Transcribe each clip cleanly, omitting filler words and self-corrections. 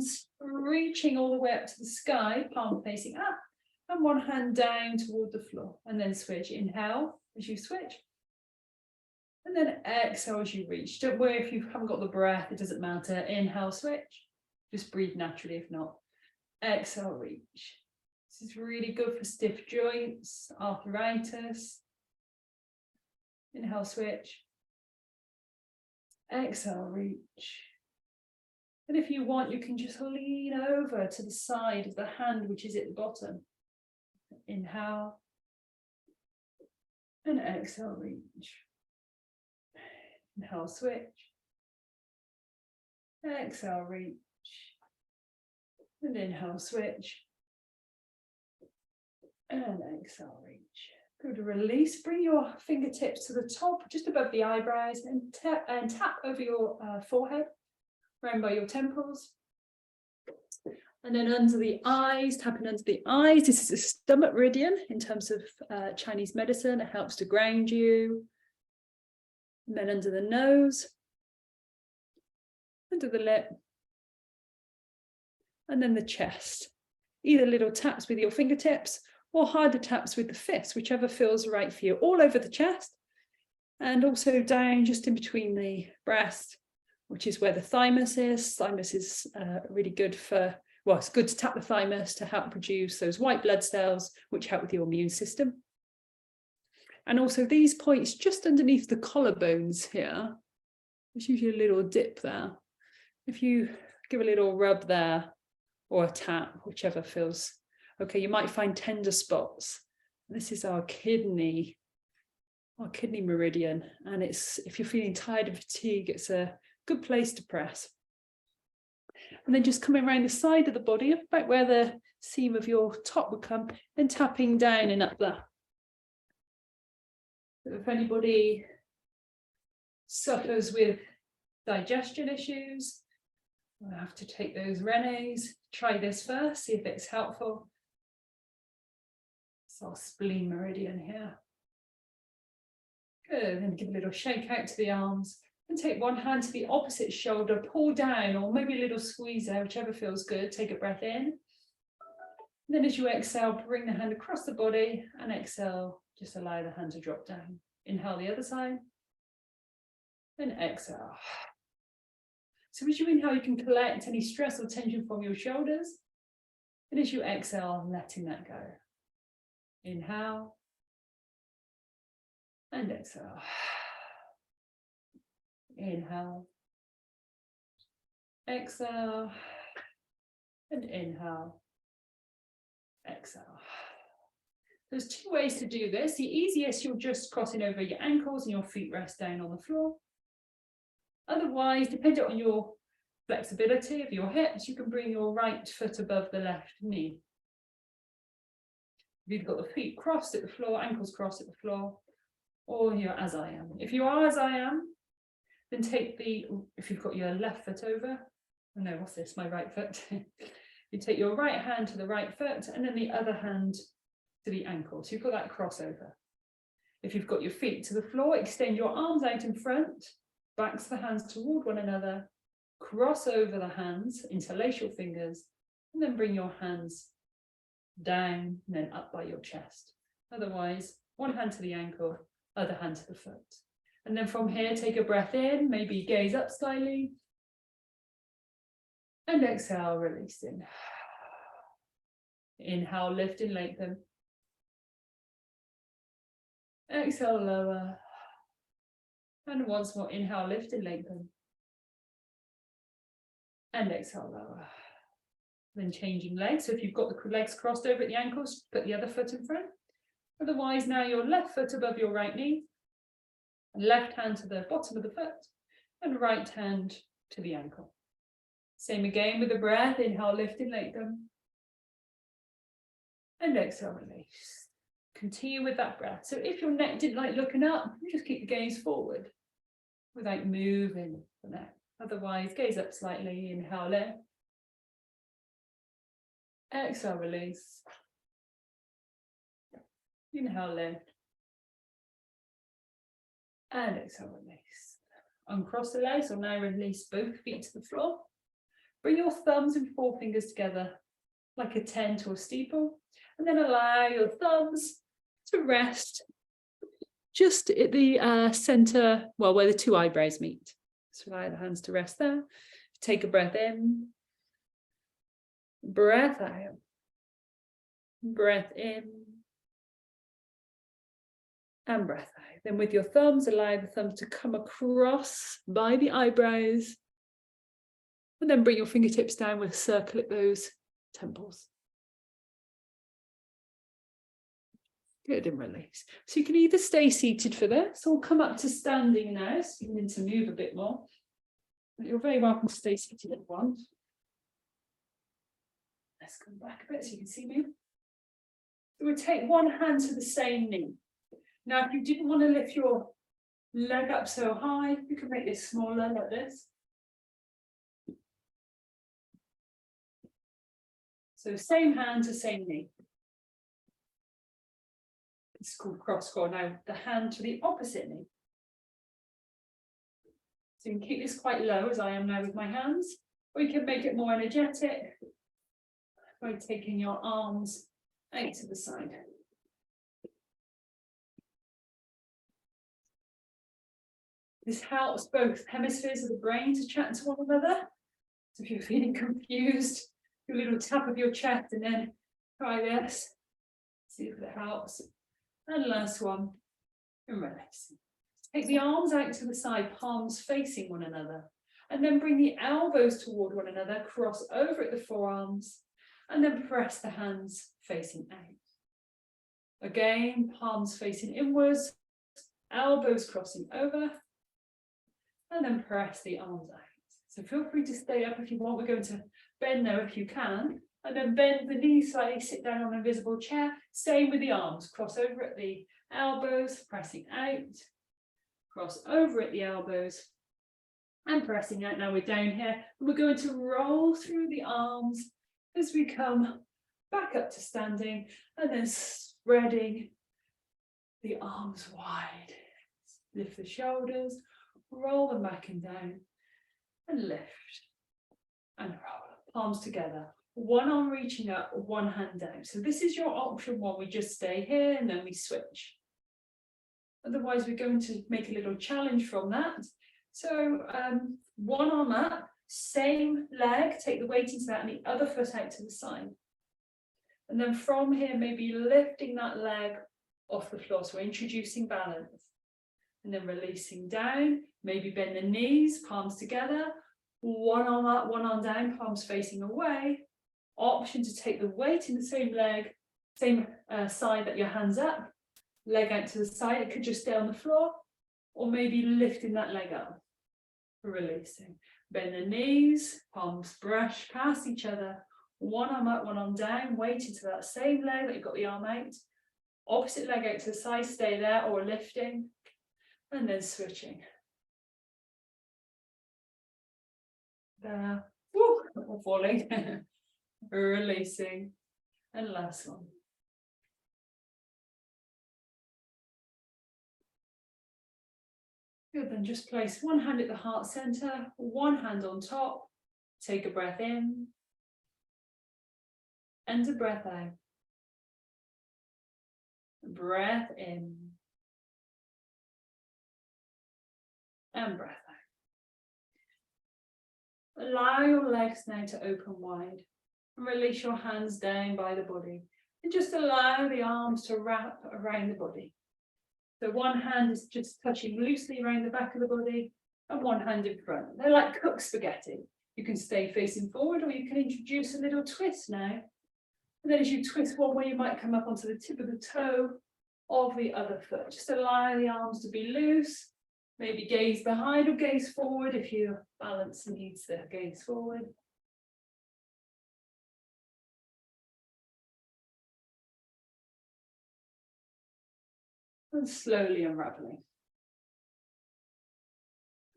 hands reaching all the way up to the sky, palm facing up, and one hand down toward the floor, and then switch. Inhale as you switch, and then exhale as you reach. Don't worry if you haven't got the breath, it doesn't matter. Inhale, switch. Just breathe naturally if not. Exhale, reach. This is really good for stiff joints, arthritis. Inhale, switch. Exhale, reach. And if you want, you can just lean over to the side of the hand, which is at the bottom. Inhale. And exhale, reach. Inhale, switch. Exhale, reach. And inhale, switch. And exhale, reach. Good, release. Bring your fingertips to the top, just above the eyebrows, and tap over your forehead, round by your temples. And then under the eyes, tapping under the eyes. This is a stomach meridian in terms of Chinese medicine. It helps to ground you. And then under the nose, under the lip, and then the chest. Either little taps with your fingertips or harder taps with the fists, whichever feels right for you, all over the chest, and also down just in between the breast, which is where the thymus is. Thymus is really good for, well, it's good to tap the thymus to help produce those white blood cells, which help with your immune system. And also these points just underneath the collarbones here, there's usually a little dip there. If you give a little rub there or a tap, whichever feels okay, you might find tender spots. This is our kidney meridian, and it's, if you're feeling tired and fatigued, it's a good place to press. And then just coming around the side of the body, about where the seam of your top would come, and tapping down and up there. So if anybody suffers with digestion issues, I have to take those Renes, try this first, see if it's helpful. It's our spleen meridian here. Good, and give a little shake out to the arms, and take one hand to the opposite shoulder, pull down, or maybe a little squeeze there, whichever feels good. Take a breath in. And then as you exhale, bring the hand across the body, and exhale, just allow the hand to drop down. Inhale the other side, and exhale. So as you inhale, you can collect any stress or tension from your shoulders. And as you exhale, letting that go. Inhale. And exhale. Inhale. Exhale. And inhale. Exhale. There's two ways to do this. The easiest, you're just crossing over your ankles and your feet rest down on the floor. Otherwise, depending on your flexibility of your hips, you can bring your right foot above the left knee. You've got the feet crossed at the floor, ankles crossed at the floor, or you're as I am. If you are as I am, then take if you've got your left foot over, oh no, what's this, my right foot. You take your right hand to the right foot, and then the other hand to the ankle. So you've got that crossover. If you've got your feet to the floor, extend your arms out in front, backs the hands toward one another, cross over the hands, interlace your fingers, and then bring your hands down and then up by your chest. Otherwise, one hand to the ankle, other hand to the foot. And then from here, take a breath in, maybe gaze up slightly, and exhale, releasing. Inhale, lift and lengthen. Exhale, lower. And once more, inhale, lift and lengthen. And exhale, lower. Then changing legs. So if you've got the legs crossed over at the ankles, put the other foot in front. Otherwise, now your left foot above your right knee, left hand to the bottom of the foot, and right hand to the ankle. Same again with the breath. Inhale, lift and lengthen. And exhale, release. Continue with that breath. So if your neck didn't like looking up, just keep the gaze forward without moving the neck. Otherwise, gaze up slightly. Inhale, lift. Exhale, release. Inhale, lift. And exhale, release. Uncross the legs, or now release both feet to the floor. Bring your thumbs and forefingers together like a 10 to a steeple, and then allow your thumbs to rest just at the center, well, where the two eyebrows meet. So allow the hands to rest there. Take a breath in, breath out, breath in, and breath out. Then with your thumbs, allow the thumbs to come across by the eyebrows, and then bring your fingertips down with a circle at those temples. Good, and release. So you can either stay seated for this or come up to standing now, so you need to move a bit more. But you're very welcome to stay seated at once. Let's come back a bit so you can see me. So we'll take one hand to the same knee. Now, if you didn't want to lift your leg up so high, you can make this smaller like this. So same hand to same knee. It's called cross scroll. Now the hand to the opposite knee. So you can keep this quite low as I am now with my hands, or you can make it more energetic by taking your arms out to the side. This helps both hemispheres of the brain to chat to one another. So if you're feeling confused, do a little tap of your chest and then try this. See if it helps. And last one, and release. Take the arms out to the side, palms facing one another. And then bring the elbows toward one another, cross over at the forearms, and then press the hands facing out. Again, palms facing inwards, elbows crossing over, and then press the arms out. So feel free to stay up if you want. We're going to bend now if you can, and then bend the knees slightly, sit down on an invisible chair. Same with the arms, cross over at the elbows, pressing out, cross over at the elbows, and pressing out. Now we're down here, and we're going to roll through the arms as we come back up to standing, and then spreading the arms wide. Lift the shoulders, roll them back and down, and lift and roll. Palms together, one arm reaching up, one hand down. So this is your option one. We just stay here and then we switch. Otherwise, we're going to make a little challenge from that. So one arm up, same leg, take the weight into that, and the other foot out to the side. And then from here, maybe lifting that leg off the floor. So we're introducing balance. And then releasing down, maybe bend the knees, palms together, one arm up, one arm down, palms facing away. Option to take the weight in the same leg, same side that your hands up, leg out to the side. It could just stay on the floor, or maybe lifting that leg up, releasing. Bend the knees, palms brush past each other, one arm up, one arm down, weight into that same leg that you've got the arm out. Opposite leg out to the side, stay there, or lifting, and then switching. There, woo, falling, releasing, and last one. Good, then just place one hand at the heart center, one hand on top. Take a breath in, and a breath out. Breath in, and breath out. Allow your legs now to open wide, and release your hands down by the body, and just allow the arms to wrap around the body. So one hand is just touching loosely around the back of the body, and one hand in front. They're like cooked spaghetti. You can stay facing forward, or you can introduce a little twist now. And then as you twist one way, you might come up onto the tip of the toe of the other foot. Just allow the arms to be loose. Maybe gaze behind or gaze forward if your balance needs to gaze forward. And slowly unraveling.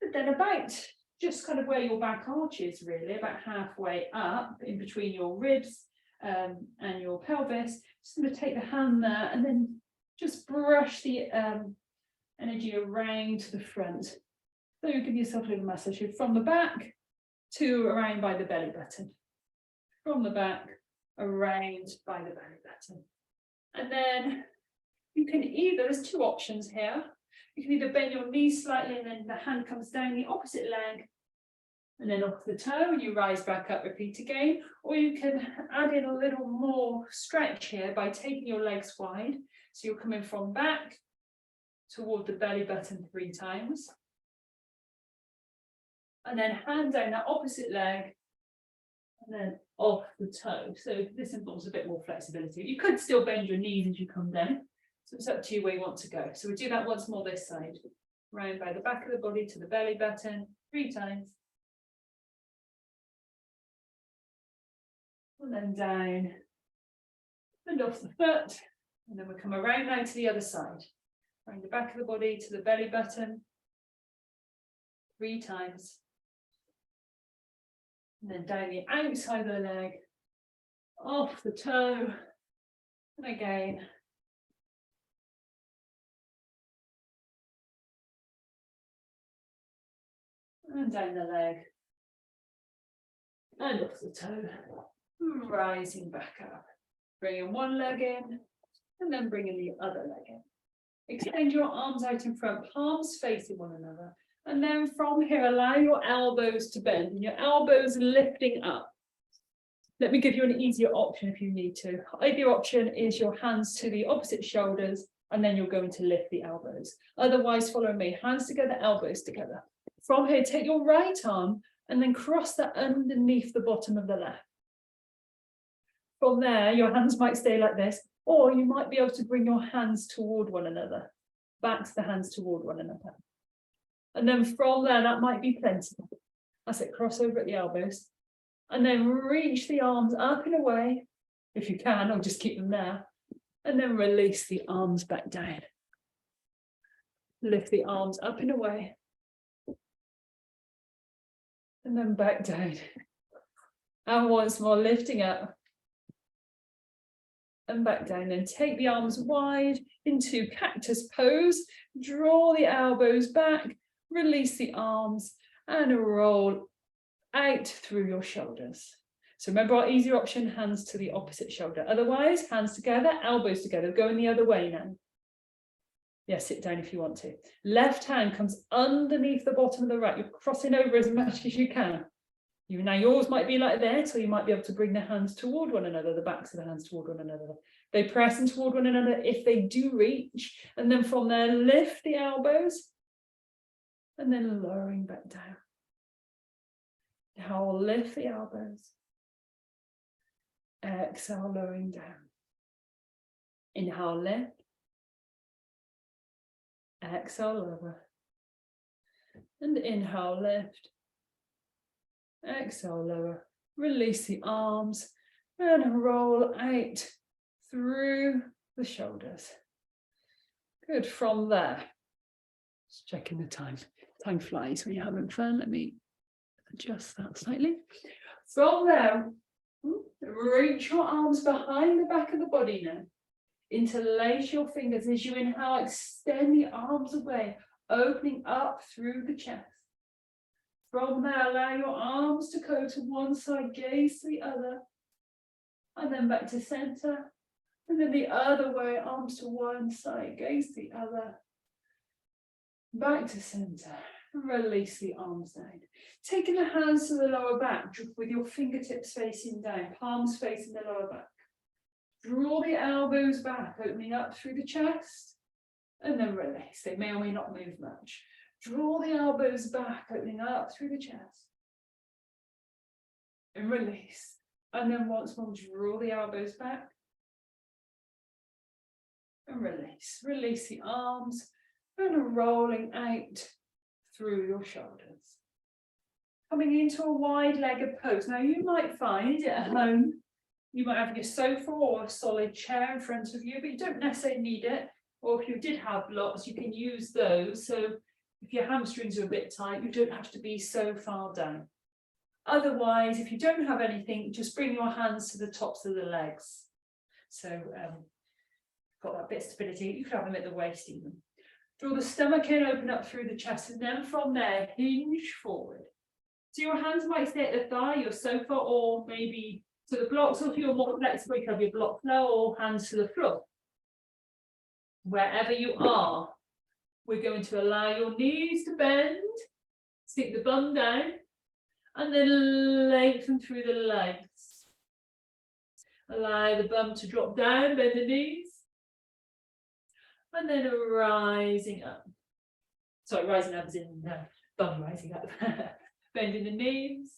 But then about just kind of where your back arch is, really, about halfway up in between your ribs and your pelvis. Just going to take the hand there and then just brush the energy around to the front. So you give yourself a little massage from the back 2 around by the belly button. From the back, around by the belly button. And then you can either, there's 2 options here. You can either bend your knees slightly and then the hand comes down the opposite leg and then off the toe and you rise back up, repeat again. Or you can add in a little more stretch here by taking your legs wide. So you're coming from back toward the belly button 3 times. And then hand down that opposite leg and then off the toe. So this involves a bit more flexibility. You could still bend your knees as you come down. So it's up to you where you want to go. So we do that once more this side. Round by the back of the body to the belly button 3 times. And then down and off the foot. And then we come around now to the other side. Around the back of the body to the belly button 3 times. And then down the outside of the leg, off the toe, and again. And down the leg, and off the toe, rising back up. Bringing one leg in, and then bringing the other leg in. Extend your arms out in front, palms facing one another. And then from here, allow your elbows to bend and your elbows lifting up. Let me give you an easier option if you need to. Ideal option is your hands to the opposite shoulders, and then you're going to lift the elbows. Otherwise, follow me, hands together, elbows together. From here, take your right arm and then cross that underneath the bottom of the left. From there, your hands might stay like this, or you might be able to bring your hands toward one another. Back the hands toward one another. And then from there, that might be plenty. That's it, cross over at the elbows. And then reach the arms up and away, if you can, or just keep them there. And then release the arms back down. Lift the arms up and away. And then back down. And once more, lifting up. And back down. Then take the arms wide into cactus pose. Draw the elbows back. Release the arms and roll out through your shoulders. So remember our easier option, hands to the opposite shoulder. Otherwise, hands together, elbows together, going the other way now. Yeah, sit down if you want to. Left hand comes underneath the bottom of the right. You're crossing over as much as you can. Now yours might be like this, or you might be able to bring the hands toward one another, the backs of the hands toward one another. They press in toward one another if they do reach. And then from there, lift the elbows. And then lowering back down. Now lift the elbows. Exhale, lowering down. Inhale, lift. Exhale, lower. And inhale, lift. Exhale, lower. Release the arms and roll out through the shoulders. Good. From there, just checking the time. Time flies when you're having fun. Let me adjust that slightly. From there, reach your arms behind the back of the body now. Interlace your fingers as you inhale, extend the arms away, opening up through the chest. From there, allow your arms to go to one side, gaze to the other, and then back to center, and then the other way, arms to one side, gaze to the other, back to center. Release the arms down. Taking the hands to the lower back with your fingertips facing down, palms facing the lower back. Draw the elbows back, opening up through the chest, and then release. They may or may not move much. Draw the elbows back, opening up through the chest, and release. And then once more, draw the elbows back, and release. Release the arms, and rolling out through your shoulders. Coming into a wide-legged pose. Now you might find at home, you might have your sofa or a solid chair in front of you, but you don't necessarily need it. Or if you did have blocks, you can use those. So if your hamstrings are a bit tight, you don't have to be so far down. Otherwise, if you don't have anything, just bring your hands to the tops of the legs. So got that bit of stability. You could have them at the waist even. Draw the stomach in, open up through the chest, and then from there, hinge forward. So your hands might stay at the thigh, your sofa, or maybe to the blocks, or if you're more flexible, you can have your block floor or hands to the floor. Wherever you are, we're going to allow your knees to bend, stick the bum down, and then lengthen through the legs. Allow the bum to drop down, bend the knees, and then rising up. Sorry, rising up is in bum rising up. Bending the knees,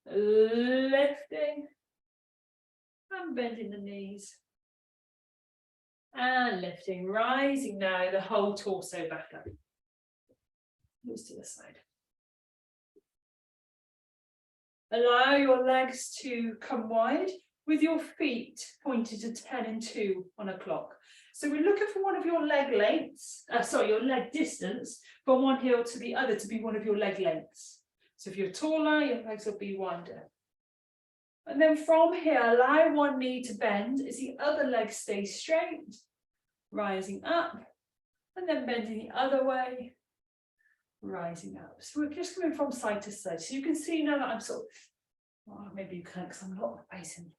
lifting, and bending the knees. And lifting, rising now, the whole torso back up. Moves to the side. Allow your legs to come wide with your feet pointed to 10 and 2 on a clock. So we're looking for one of your leg lengths, your leg distance from one heel to the other to be one of your leg lengths. So if you're taller, your legs will be wider. And then from here, allow one knee to bend as the other leg stays straight, rising up, and then bending the other way, rising up. So we're just coming from side to side. So you can see now that I'm sort of, well, maybe you can't because I'm not facing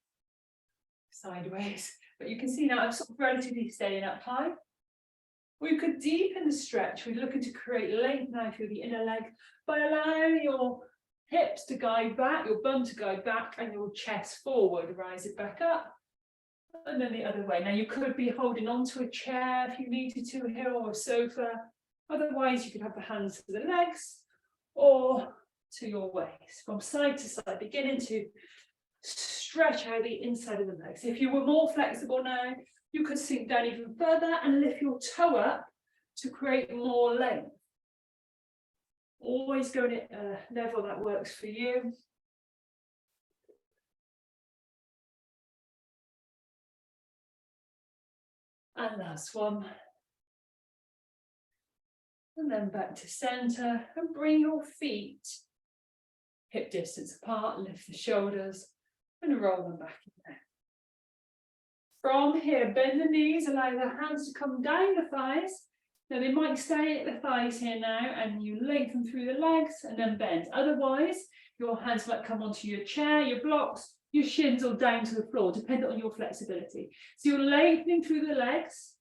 sideways, but you can see now I'm sort of relatively staying up high. We could deepen the stretch. We're looking to create length now through the inner leg by allowing your hips to guide back, your bum to guide back, and your chest forward, rise it back up, and then the other way. Now you could be holding onto a chair if you needed to here, or a sofa. Otherwise, you could have the hands to the legs or to your waist, from side to side, beginning to stretch out the inside of the legs. If you were more flexible now, you could sink down even further and lift your toe up to create more length. Always go at a level that works for you. And last one. And then back to center and bring your feet hip distance apart, lift the shoulders and roll them back in there. From here, bend the knees, allow the hands to come down the thighs. Now they might stay at the thighs here now, and you lengthen through the legs and then bend. Otherwise, your hands might come onto your chair, your blocks, your shins, or down to the floor, depending on your flexibility. So you're lengthening through the legs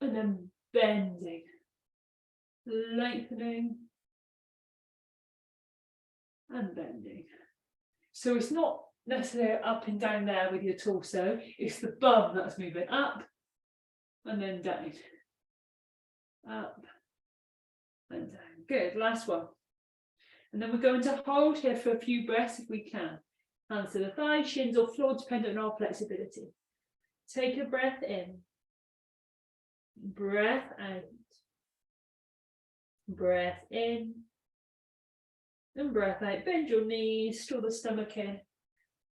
and then bending, lengthening and bending. So it's not necessarily up and down there with your torso, it's the bum that's moving up and then down. Up and down. Good, last one. And then we're going to hold here for a few breaths if we can. Hands to the thighs, shins or floor, depending on our flexibility. Take a breath in. Breath out. Breath in. And breath out. Bend your knees, draw the stomach in.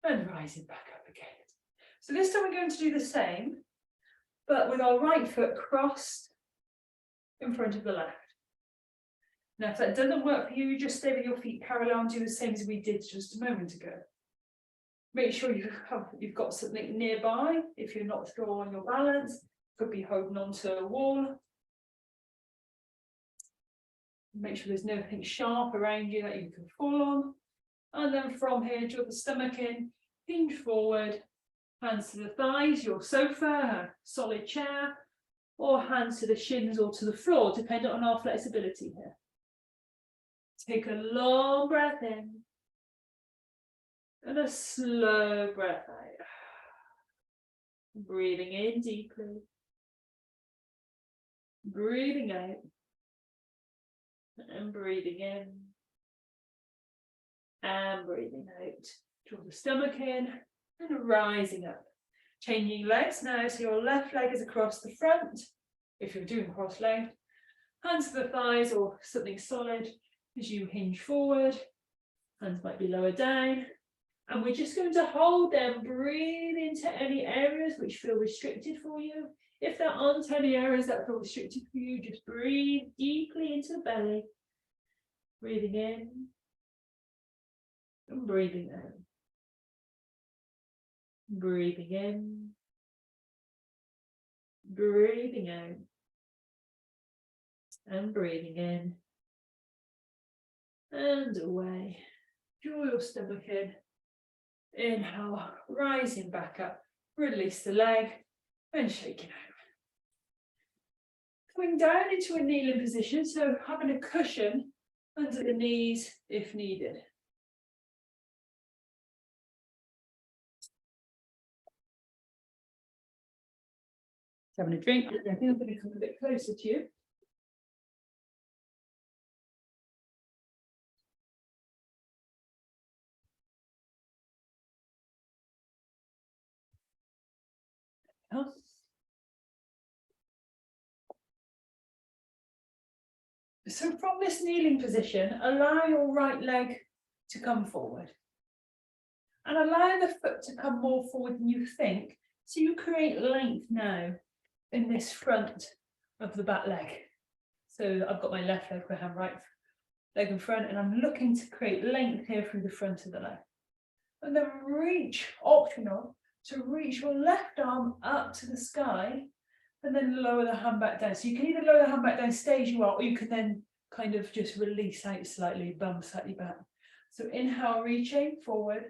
And rising back up again. So this time we're going to do the same, but with our right foot crossed in front of the left. Now, if that doesn't work for you, just stay with your feet parallel and do the same as we did just a moment ago. Make sure you've got something nearby. If you're not sure on your balance, could be holding onto a wall. Make sure there's nothing sharp around you that you can fall on. And then from here, draw the stomach in, hinge forward, hands to the thighs, your sofa, a solid chair, or hands to the shins or to the floor, depending on our flexibility here. Take a long breath in and a slow breath out. Breathing in deeply, breathing out, and breathing in, and breathing out. Draw the stomach in and rising up. Changing legs now, so your left leg is across the front. If you're doing cross-legged, hands to the thighs or something solid as you hinge forward. Hands might be lower down. And we're just going to hold them. Breathe into any areas which feel restricted for you. If there aren't any areas that feel restricted for you, just breathe deeply into the belly. Breathing in and breathing out. Breathing in, breathing out, and breathing in, and away. Draw your stomach in. Inhale, rising back up. Release the leg and shaking out. Coming down into a kneeling position, so having a cushion under the knees if needed. Having a drink, I think I'm going to come a bit closer to you. So from this kneeling position, allow your right leg to come forward. And allow the foot to come more forward than you think. So you create length now in this front of the back leg. So I've got my left leg behind right leg in front, and I'm looking to create length here through the front of the leg. And then reach, optional, to reach your left arm up to the sky and then lower the hand back down. So you can either lower the hand back down, stay as you are, or you can then kind of just release out slightly, bum slightly back. So inhale, reaching forward.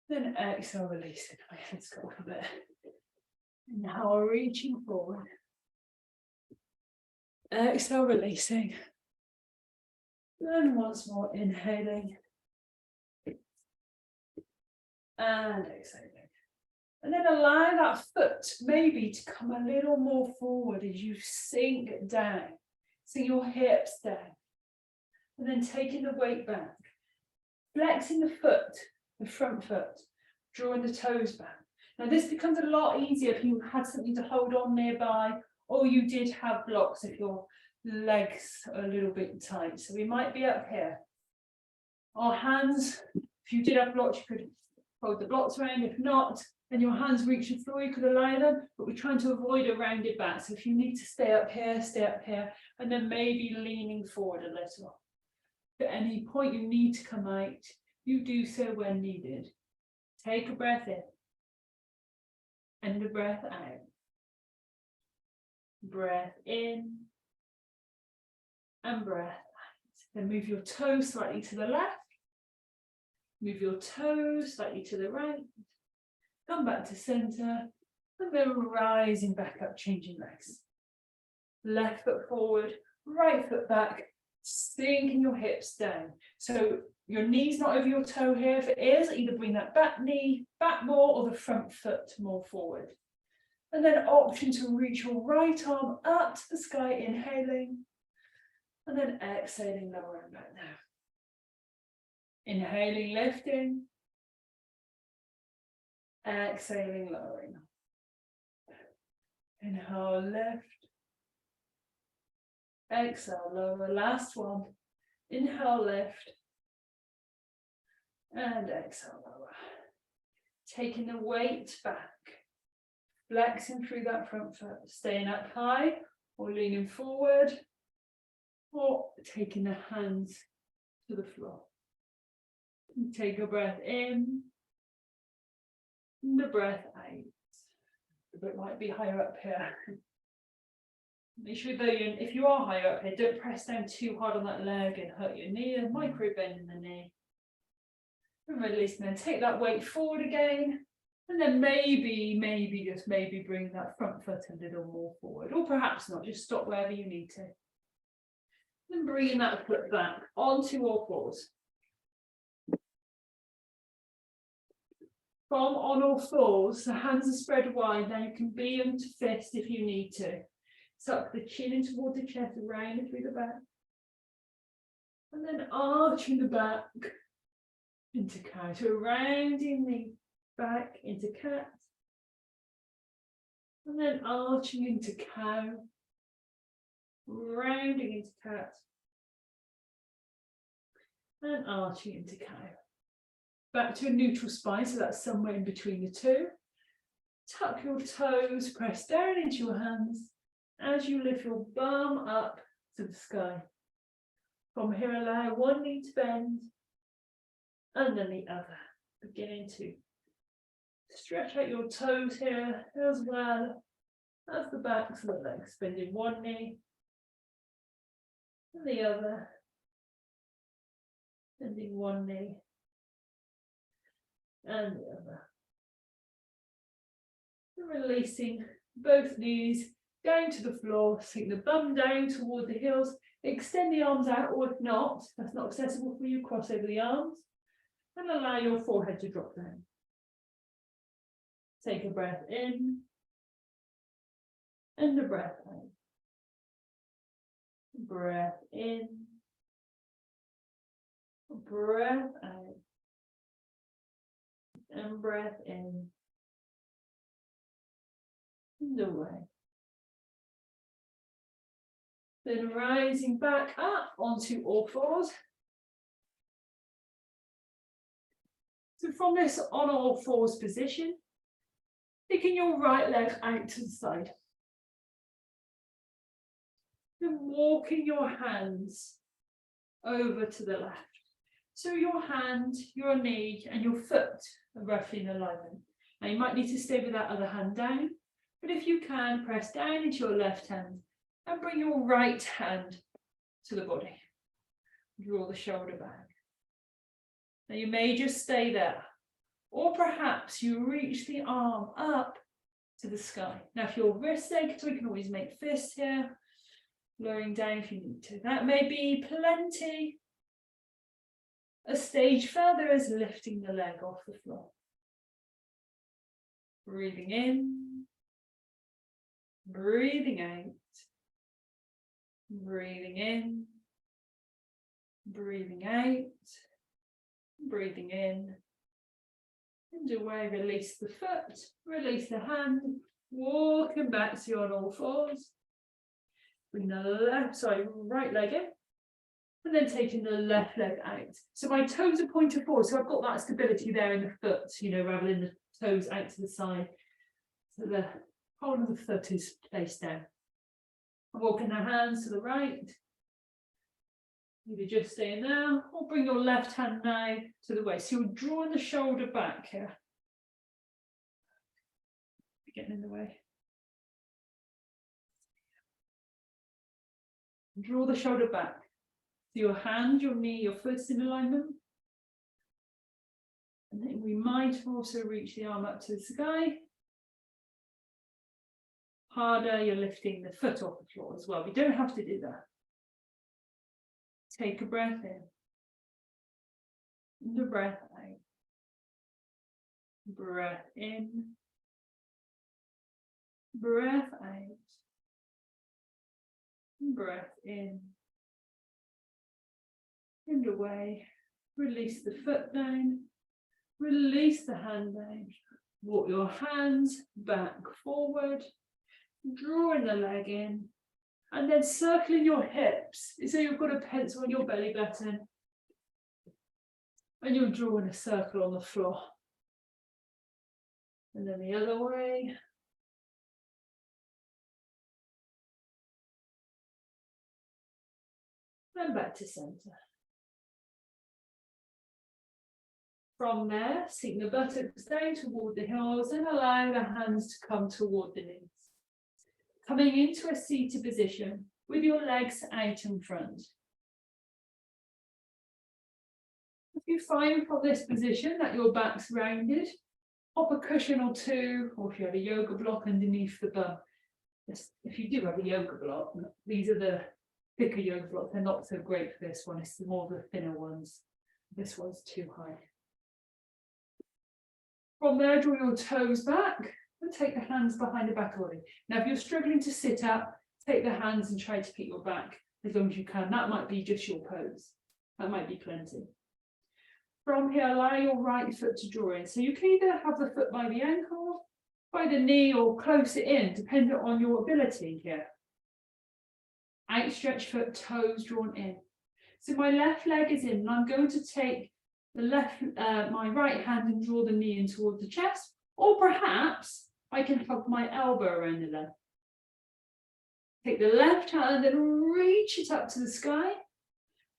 Then exhale, releasing. My head's got a bit. Inhale, reaching forward. Exhale, releasing. And once more, inhaling. And exhaling. And then allow that foot maybe to come a little more forward as you sink down. Sink your hips down. And then taking the weight back. Flexing the foot, the front foot, drawing the toes back. Now this becomes a lot easier if you had something to hold on nearby, or you did have blocks if your legs are a little bit tight. So we might be up here. Our hands, if you did have blocks, you could hold the blocks around. If not, then your hands reach the floor, you could align them, but we're trying to avoid a rounded back. So if you need to stay up here, and then maybe leaning forward a little. At any point you need to come out, you do so when needed. Take a breath in, and a breath out. Breath in, and breath out. Then move your toes slightly to the left. Move your toes slightly to the right. Come back to center. And then rising back up, changing legs. Left foot forward, right foot back, sinking your hips down. So your knee's not over your toe here. If it is, either bring that back knee back more or the front foot more forward. And then option to reach your right arm up to the sky, inhaling. And then exhaling, lowering back now. Inhaling, lifting. Exhaling, lowering. Inhale, lift. Exhale, lower. Last one. Inhale, lift. And exhale, lower. Taking the weight back. Flexing through that front foot. Staying up high or leaning forward. Or taking the hands to the floor. Take a breath in. And the breath out. It might be higher up here. Make sure though, if you are higher up here, don't press down too hard on that leg and hurt your knee. A micro bend in the knee. And release, and then take that weight forward again. And then maybe, just maybe bring that front foot a little more forward. Or perhaps not, just stop wherever you need to. And bringing that foot back onto all fours. From on all fours, the hands are spread wide. Now you can be into fist if you need to. Suck the chin in toward the chest, round through the back. And then arching the back into cow. So rounding the back into cat. And then arching into cow. Rounding into cat. And arching into cow. Back to a neutral spine, so that's somewhere in between the two. Tuck your toes, press down into your hands as you lift your bum up to the sky. From here, allow one knee to bend and then the other. Beginning to stretch out your toes here as well as the backs of the legs. Bending one knee and the other. Bending one knee and the other. And releasing both knees down to the floor, sink the bum down toward the heels, extend the arms out, or if not, that's not accessible for you, cross over the arms, and allow your forehead to drop down. Take a breath in, and a breath out. Breath in, breath out, and breath in, and away. Then rising back up onto all fours. So from this on all fours position, taking your right leg out to the side. Then walking your hands over to the left. So your hand, your knee, and your foot are roughly in alignment. Now you might need to stay with that other hand down, but if you can, press down into your left hand and bring your right hand to the body. Draw the shoulder back. Now you may just stay there, or perhaps you reach the arm up to the sky. Now if your wrists ache, so we can always make fists here, lowering down if you need to. That may be plenty. A stage further is lifting the leg off the floor. Breathing in, breathing out, breathing in, breathing out, breathing in, and away. Release the foot, release the hand, walking back to you on all fours. Bring the right leg in, and then taking the left leg out. So my toes are pointed forward, so I've got that stability there in the foot, rather than the toes out to the side. So the whole of the foot is placed down. Walking the hands to the right. Either just stay there, or bring your left hand now to the waist. So you're drawing the shoulder back here. Getting in the way. Draw the shoulder back. So your hand, your knee, your foot's in alignment. And then we might also reach the arm up to the sky. Harder, you're lifting the foot off the floor as well. We don't have to do that. Take a breath in. And a breath out. Breath in. Breath out. Breath in. And away. Release the foot down. Release the hand down. Walk your hands back forward. Drawing the leg in. And then circling your hips. So you've got a pencil on your belly button. And you're drawing a circle on the floor. And then the other way. And back to center. From there, sink the buttocks down toward the heels and allow the hands to come toward the knees. Coming into a seated position with your legs out in front. If you find from this position that your back's rounded, pop a cushion or two, or if you have a yoga block underneath the bum. If you do have a yoga block, these are the thicker yoga blocks. They're not so great for this one. It's more the thinner ones. This one's too high. From there, draw your toes back and take the hands behind the back of the body. Now, if you're struggling to sit up, take the hands and try to keep your back as long as you can. That might be just your pose. That might be plenty. From here, allow your right foot to draw in. So you can either have the foot by the ankle, by the knee, or close it in, depending on your ability here. Outstretched foot, toes drawn in. So my left leg is in, and I'm going to take my right hand and draw the knee in towards the chest, or perhaps I can hug my elbow around the leg. Take the left hand and reach it up to the sky,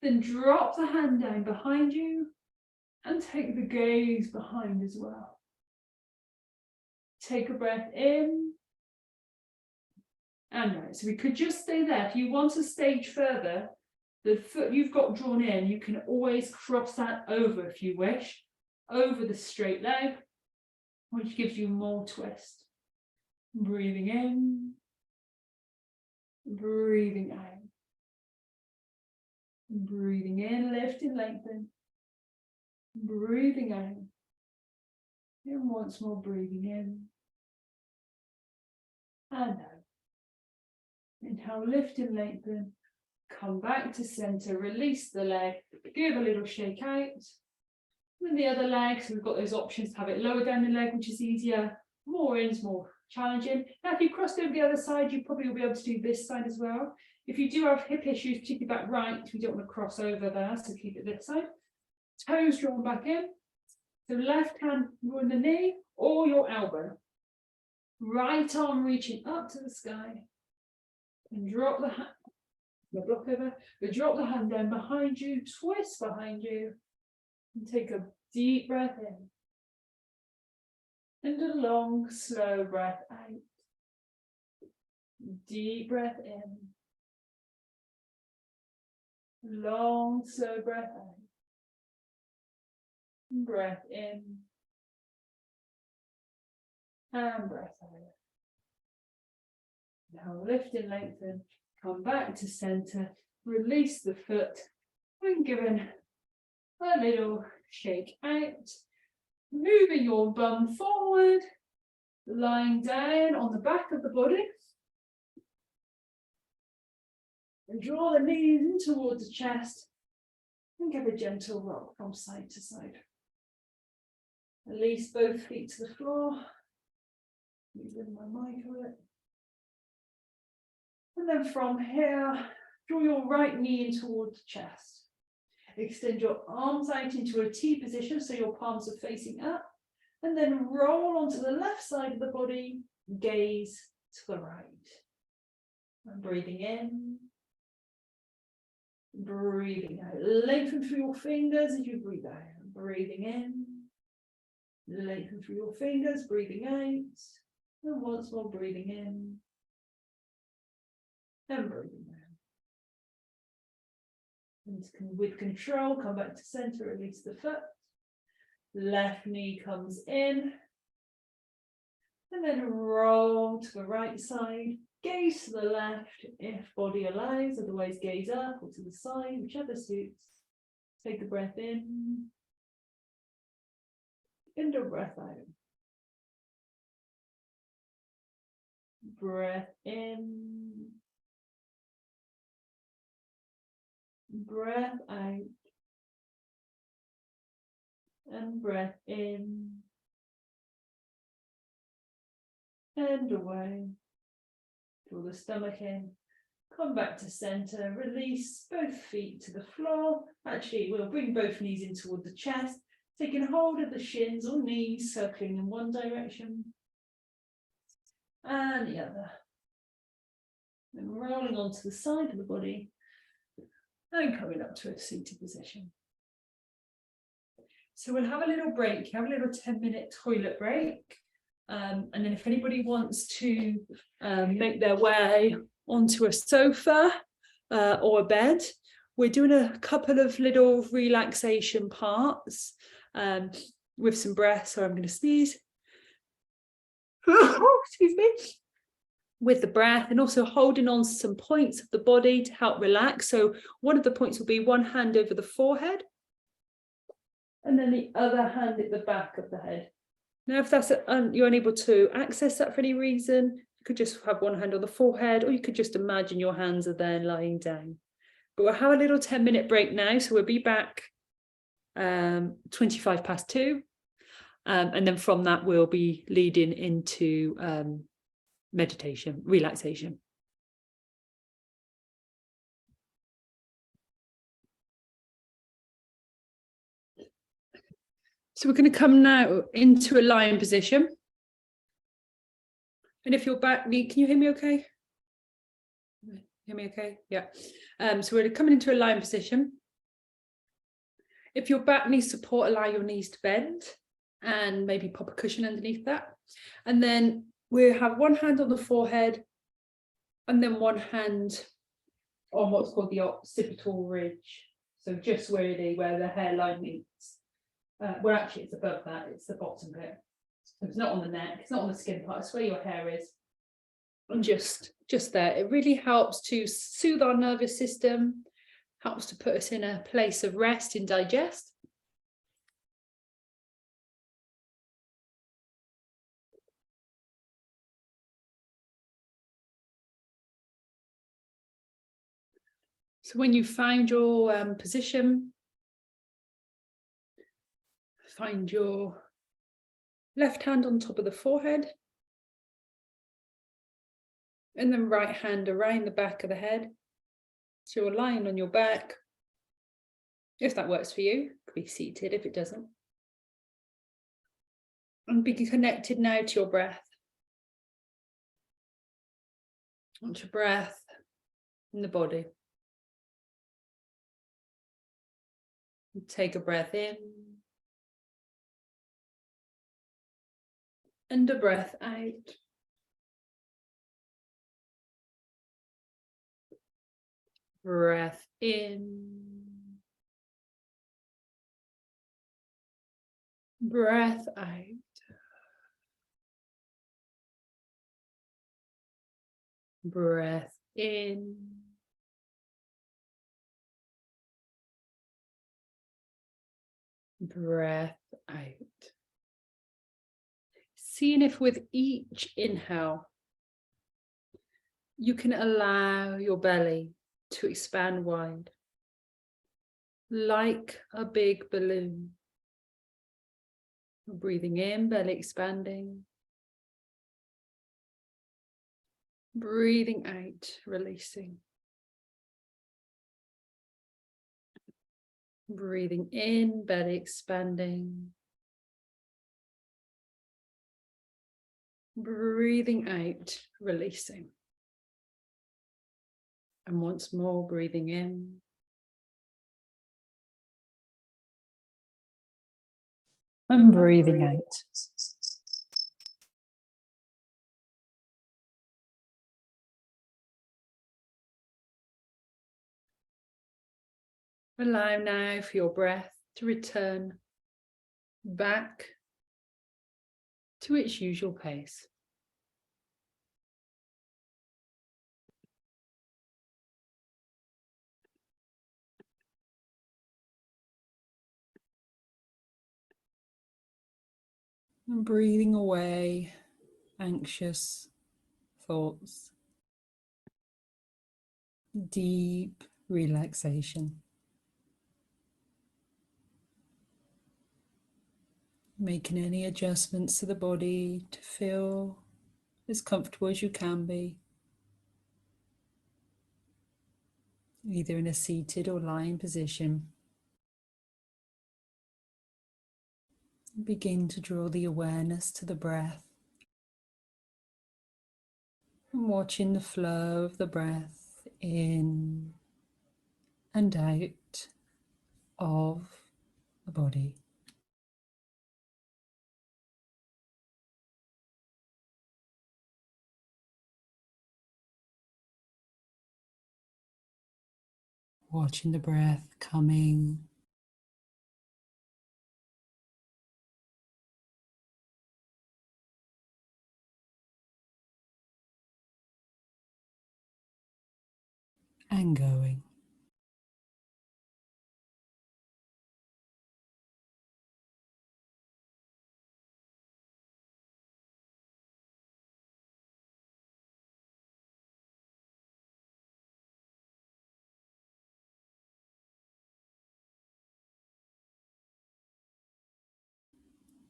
then drop the hand down behind you and take the gaze behind as well. Take a breath in and out. So we could just stay there. If you want to stage further, the foot you've got drawn in, you can always cross that over if you wish, over the straight leg, which gives you more twist. Breathing in, breathing out. Breathing in, lift and lengthen. Breathing out. And once more, breathing in. And out. Inhale, lift and lengthen. Come back to center, release the leg, give a little shake out. And the other leg, so we've got those options to have it lower down the leg, which is easier. More in is more challenging. Now, if you crossed over the other side, you probably will be able to do this side as well. If you do have hip issues, particularly back right, we don't want to cross over there, so keep it this side. Toes drawn back in. So left hand on the knee or your elbow. Right arm reaching up to the sky. And drop the hand. Block over. But drop the hand down behind you, twist behind you. And take a deep breath in. And a long, slow breath out. Deep breath in. Long, slow breath out. Breath in. And breath out. Now lift and lengthen. Come back to center. Release the foot. And giving a little shake out. Moving your bum forward. Lying down on the back of the body. And draw the knees in towards the chest. And give a gentle rock from side to side. Release both feet to the floor. Moving my mic on it. And then from here, draw your right knee in towards the chest. Extend your arms out into a T position, so your palms are facing up. And then roll onto the left side of the body, gaze to the right. And breathing in. Breathing out. Lengthen through your fingers as you breathe out. Breathing in. Lengthen through your fingers, breathing out. And once more, breathing in. And breathing out. And with control, come back to center, release the foot. Left knee comes in. And then roll to the right side. Gaze to the left if body allows, otherwise gaze up or to the side, whichever suits. Take a breath in. And a breath out. Breath in. Breath out. And breath in. And away. Draw the stomach in. Come back to center. Release both feet to the floor. Actually, we'll bring both knees in toward the chest. Taking hold of the shins or knees, circling in one direction and the other. And rolling onto the side of the body and coming up to a seated position. So we'll have a little break, have a little 10-minute toilet break. And then if anybody wants to make their way onto a sofa or a bed, we're doing a couple of little relaxation parts. With some breath, so I'm going to sneeze. Excuse me. With the breath, and also holding on some points of the body to help relax. So one of the points will be one hand over the forehead, and then the other hand at the back of the head. Now, if that's you're unable to access that for any reason, you could just have one hand on the forehead, or you could just imagine your hands are then lying down. But we'll have a little 10-minute break now, so we'll be back 25 past 2, and then from that we'll be leading into meditation, relaxation. So we're going to come now into a lying position, and if you're back, can you hear me okay? Hear me okay? Yeah. So we're coming into a lying position. If your back needs support, allow your knees to bend and maybe pop a cushion underneath that. And then we'll have one hand on the forehead and then one hand on what's called the occipital ridge. So just really where the hairline meets. Well, actually, it's above that. It's the bottom bit. So it's not on the neck. It's not on the skin part. It's where your hair is. And just there. It really helps to soothe our nervous system. Helps to put us in a place of rest and digest. So when you find your position, find your left hand on top of the forehead, and then right hand around the back of the head. So you're lying on your back. If that works for you, be seated if it doesn't. And be connected now to your breath. Want your breath in the body. Take a breath in and a breath out. Breath in. Breath out. Breath in. Breath out. Seeing if with each inhale, you can allow your belly to expand wide, like a big balloon. Breathing in, belly expanding. Breathing out, releasing. Breathing in, belly expanding. Breathing out, releasing. And once more, breathing in. And breathing out. Allow now for your breath to return back to its usual pace. And breathing away anxious thoughts. Deep relaxation. Making any adjustments to the body to feel as comfortable as you can be, either in a seated or lying position. Begin to draw the awareness to the breath and watching the flow of the breath in and out of the body. Watching the breath coming and going.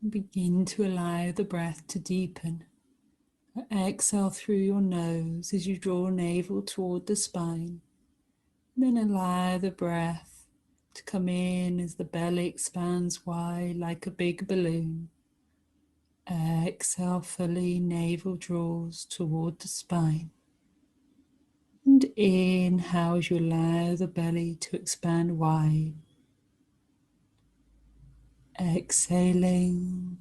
Begin to allow the breath to deepen. Exhale through your nose as you draw navel toward the spine. Then allow the breath to come in as the belly expands wide like a big balloon. Exhale fully, navel draws toward the spine. And inhale as you allow the belly to expand wide. Exhaling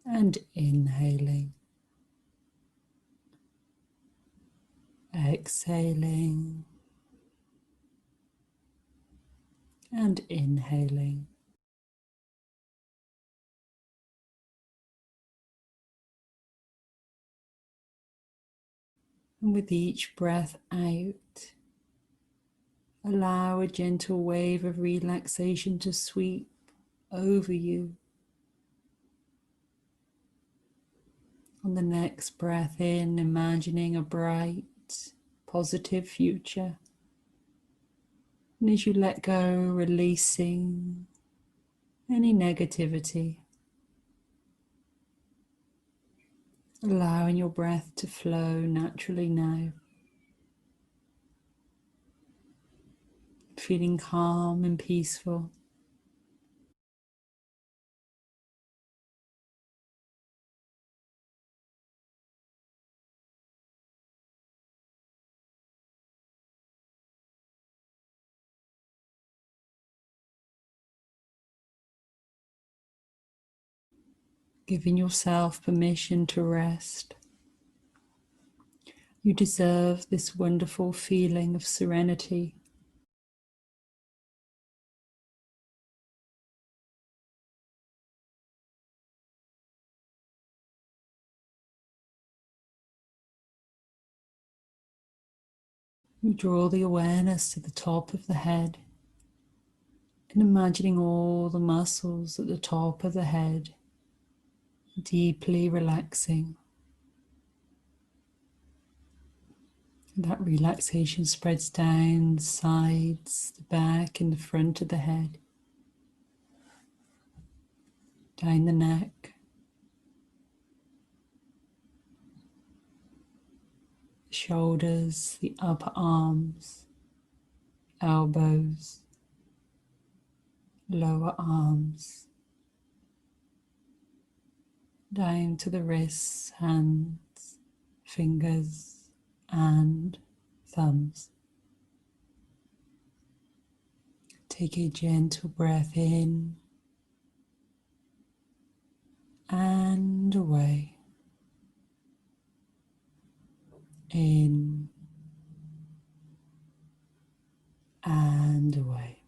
and inhaling. exhaling and inhaling. And with each breath out, allow a gentle wave of relaxation to sweep over you. On the next breath in, imagining a bright, positive future. And as you let go, releasing any negativity, allowing your breath to flow naturally now, feeling calm and peaceful. Giving yourself permission to rest. You deserve this wonderful feeling of serenity. You draw the awareness to the top of the head and imagining all the muscles at the top of the head deeply relaxing. That relaxation spreads down the sides, the back and the front of the head, down the neck, the shoulders, the upper arms, elbows, lower arms, down to the wrists, hands, fingers and thumbs. Take a gentle breath in and away. In and away.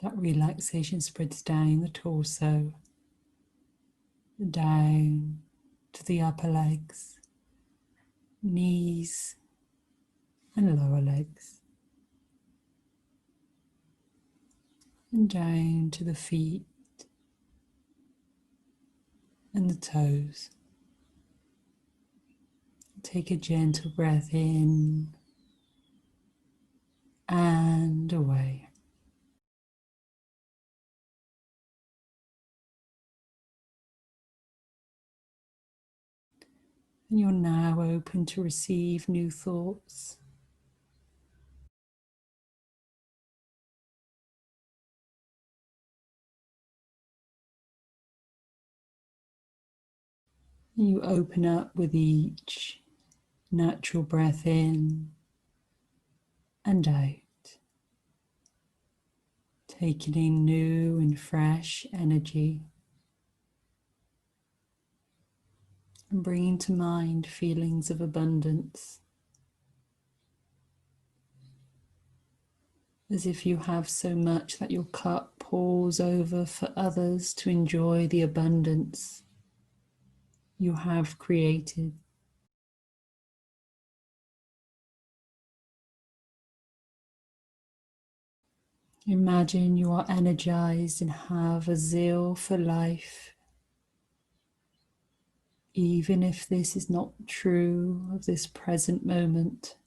That relaxation spreads down the torso, down to the upper legs, knees and lower legs, and down to the feet and the toes. Take a gentle breath in and away. And you're now open to receive new thoughts. You open up with each natural breath in and out, taking in new and fresh energy and bringing to mind feelings of abundance, as if you have so much that your cup pours over for others to enjoy the abundance you have created. Imagine you are energized and have a zeal for life. Even if this is not true of this present moment,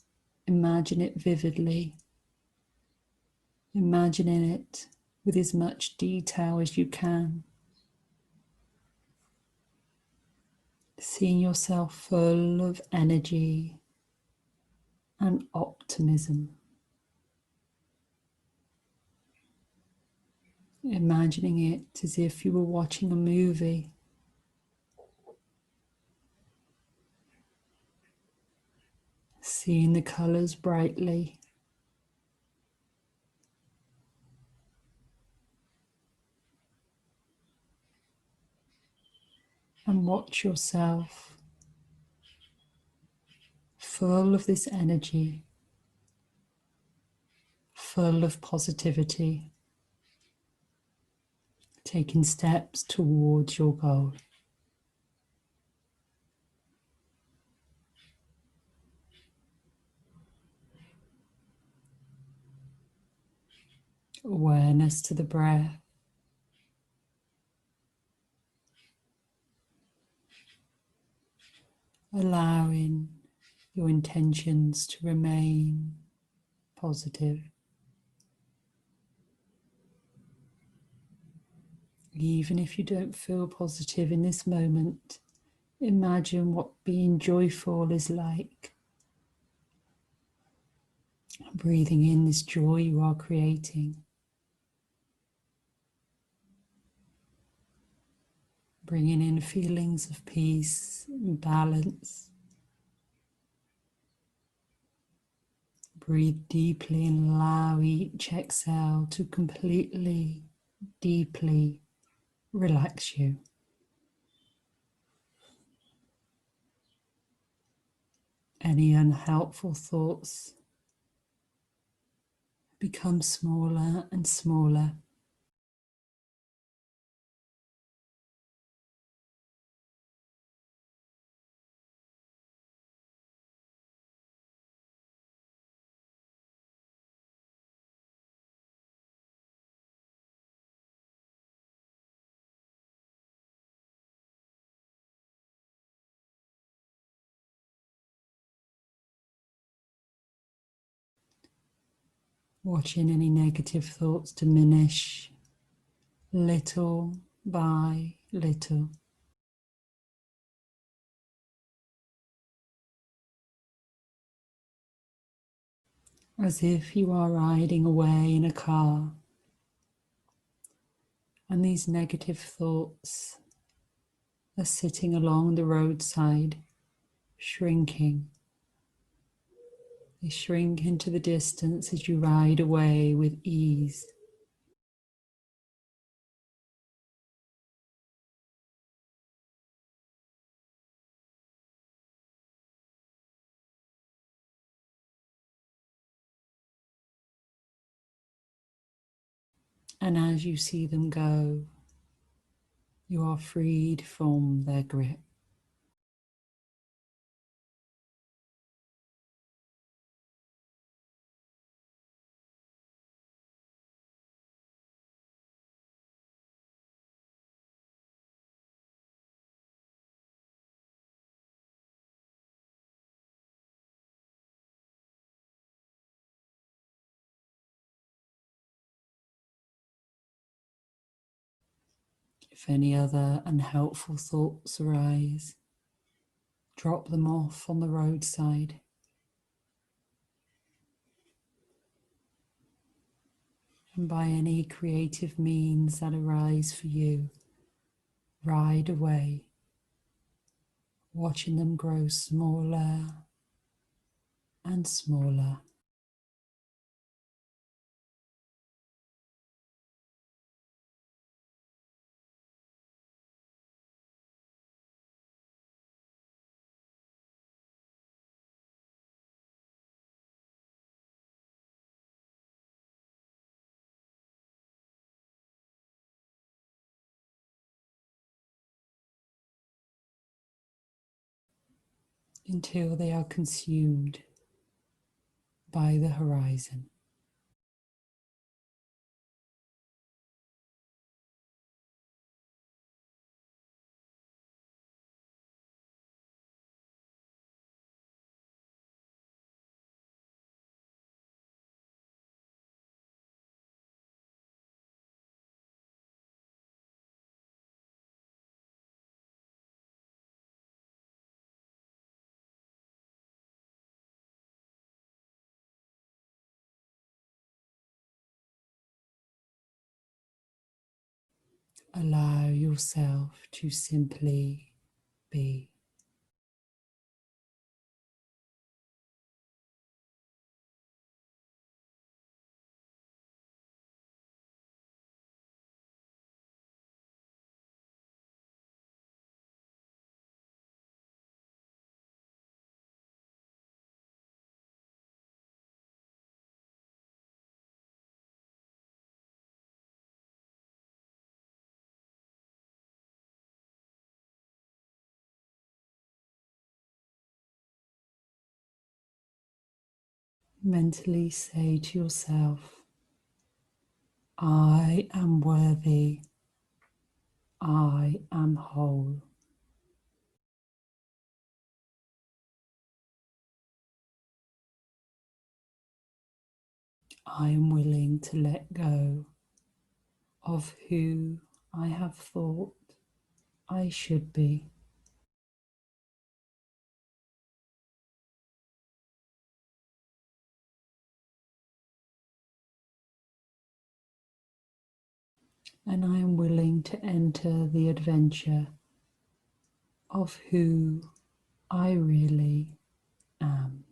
imagine it vividly. Imagining it with as much detail as you can. Seeing yourself full of energy and optimism. Imagining it as if you were watching a movie. Seeing the colours brightly. And watch yourself full of this energy, full of positivity, taking steps towards your goal. Awareness to the breath. Allowing your intentions to remain positive. Even if you don't feel positive in this moment, imagine what being joyful is like. Breathing in this joy you are creating. Bringing in feelings of peace and balance. Breathe deeply and allow each exhale to completely, deeply relax you. Any unhelpful thoughts become smaller and smaller. Watching any negative thoughts diminish little by little. As if you are riding away in a car and these negative thoughts are sitting along the roadside, shrinking. They shrink into the distance as you ride away with ease. And as you see them go, you are freed from their grip. If any other unhelpful thoughts arise, drop them off on the roadside. And by any creative means that arise for you, ride away, watching them grow smaller and smaller. Until they are consumed by the horizon. Allow yourself to simply be. mentally say to yourself, I am worthy, I am whole. I am willing to let go of who I have thought I should be. And I am willing to enter the adventure of who I really am.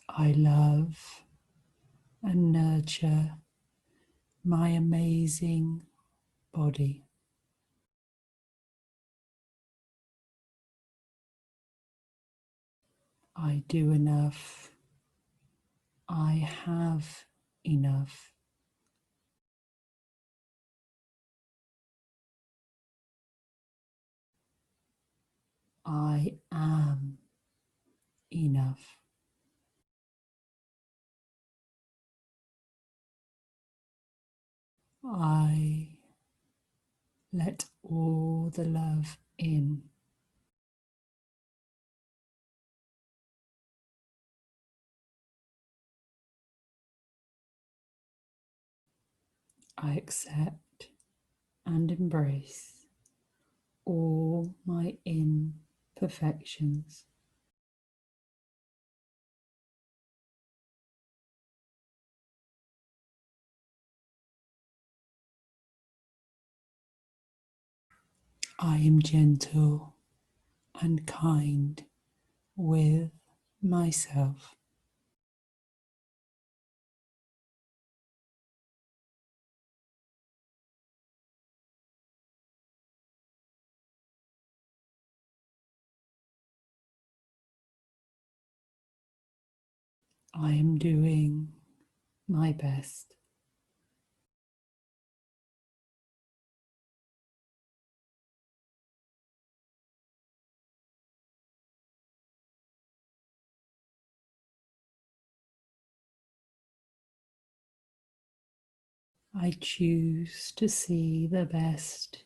I love and nurture my amazing body. I do enough. I have enough. I am enough. I let all the love in. I accept and embrace all my imperfections. I am gentle and kind with myself. I am doing my best. I choose to see the best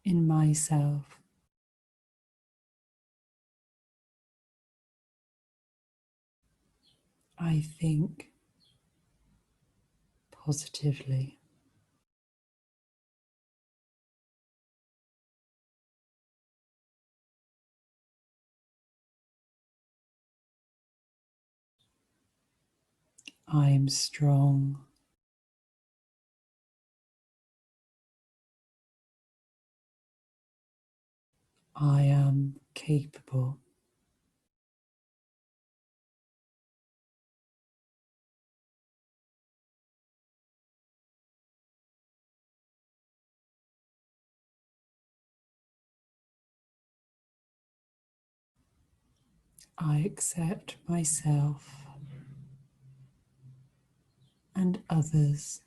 in myself. I think positively. I am strong. I am capable. I accept myself and others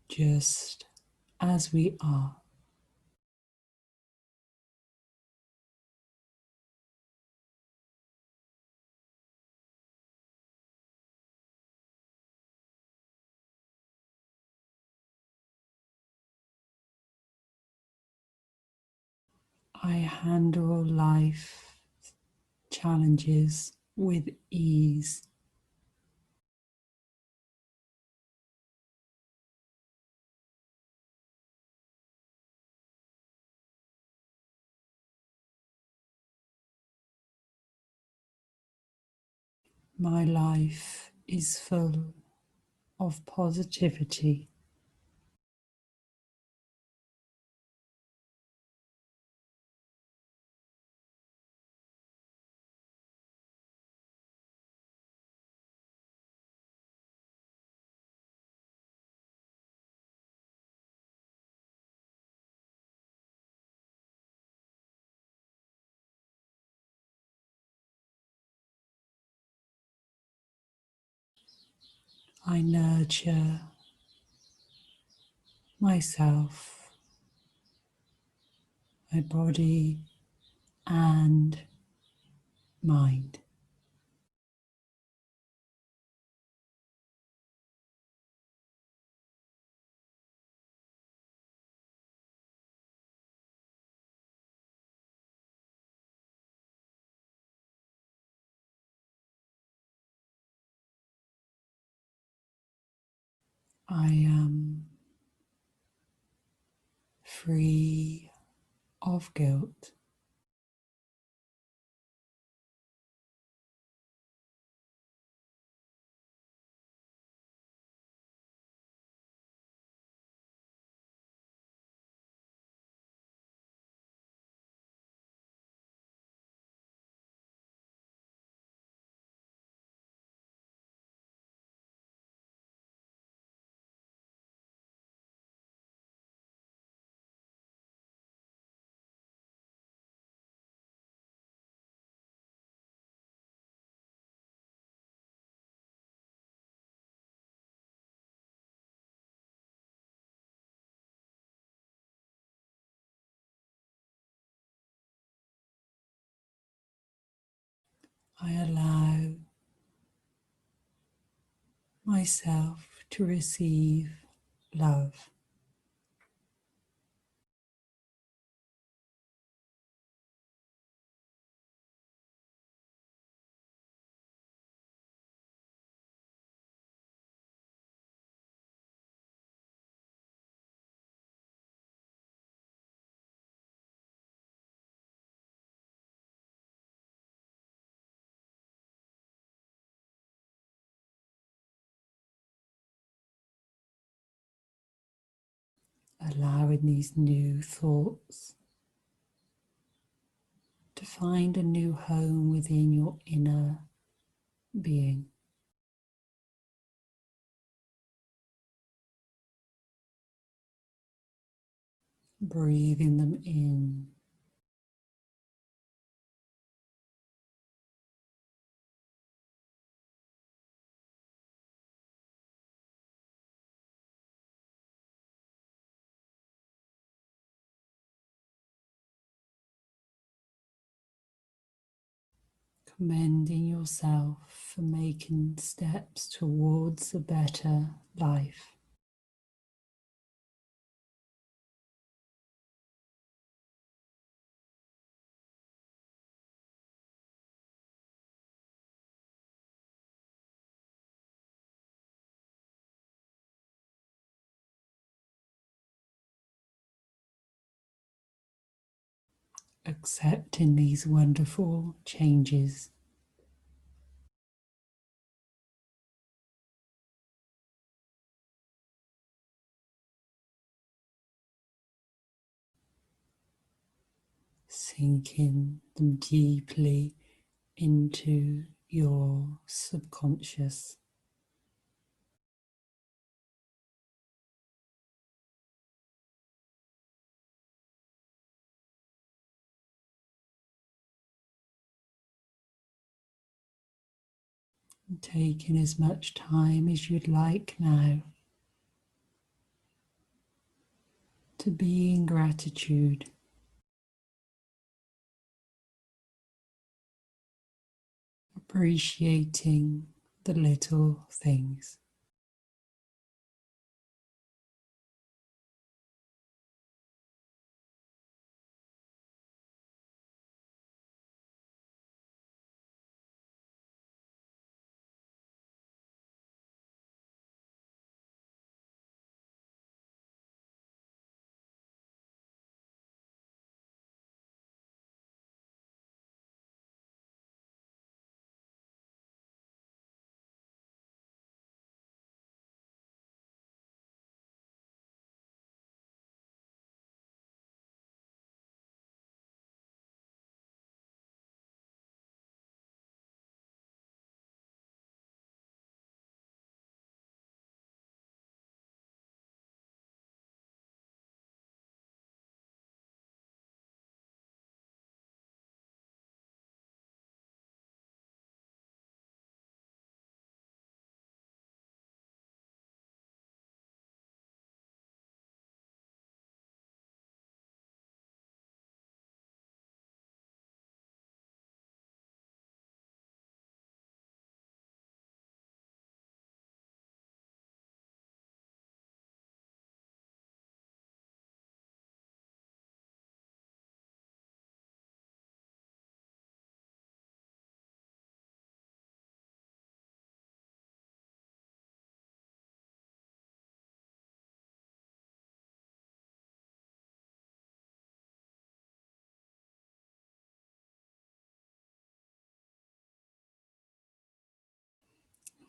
just as we are. I handle life challenges with ease. My life is full of positivity. I nurture myself, my body and mind. I am free of guilt. I allow myself to receive love. Allowing these new thoughts to find a new home within your inner being. Breathing them in commending yourself for making steps towards a better life. Accepting these wonderful changes. Sinking them deeply into your subconscious. And taking as much time as you'd like now to be in gratitude, appreciating the little things.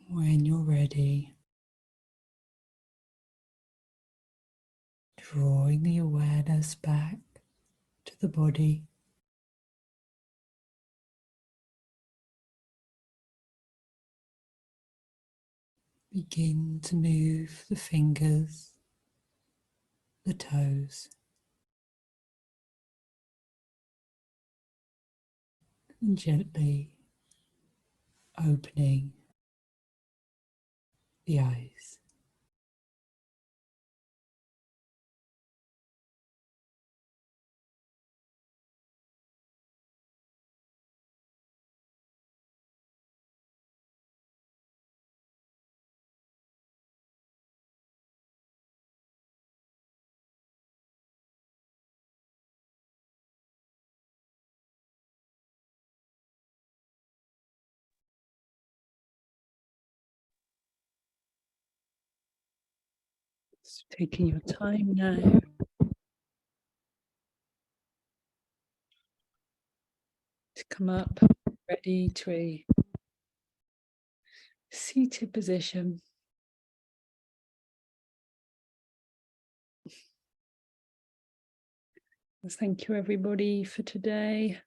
When you're ready, drawing the awareness back to the body. Begin to move the fingers, the toes, and gently opening the eyes. So taking your time now to come up, ready to a seated position. Thank you everybody for today.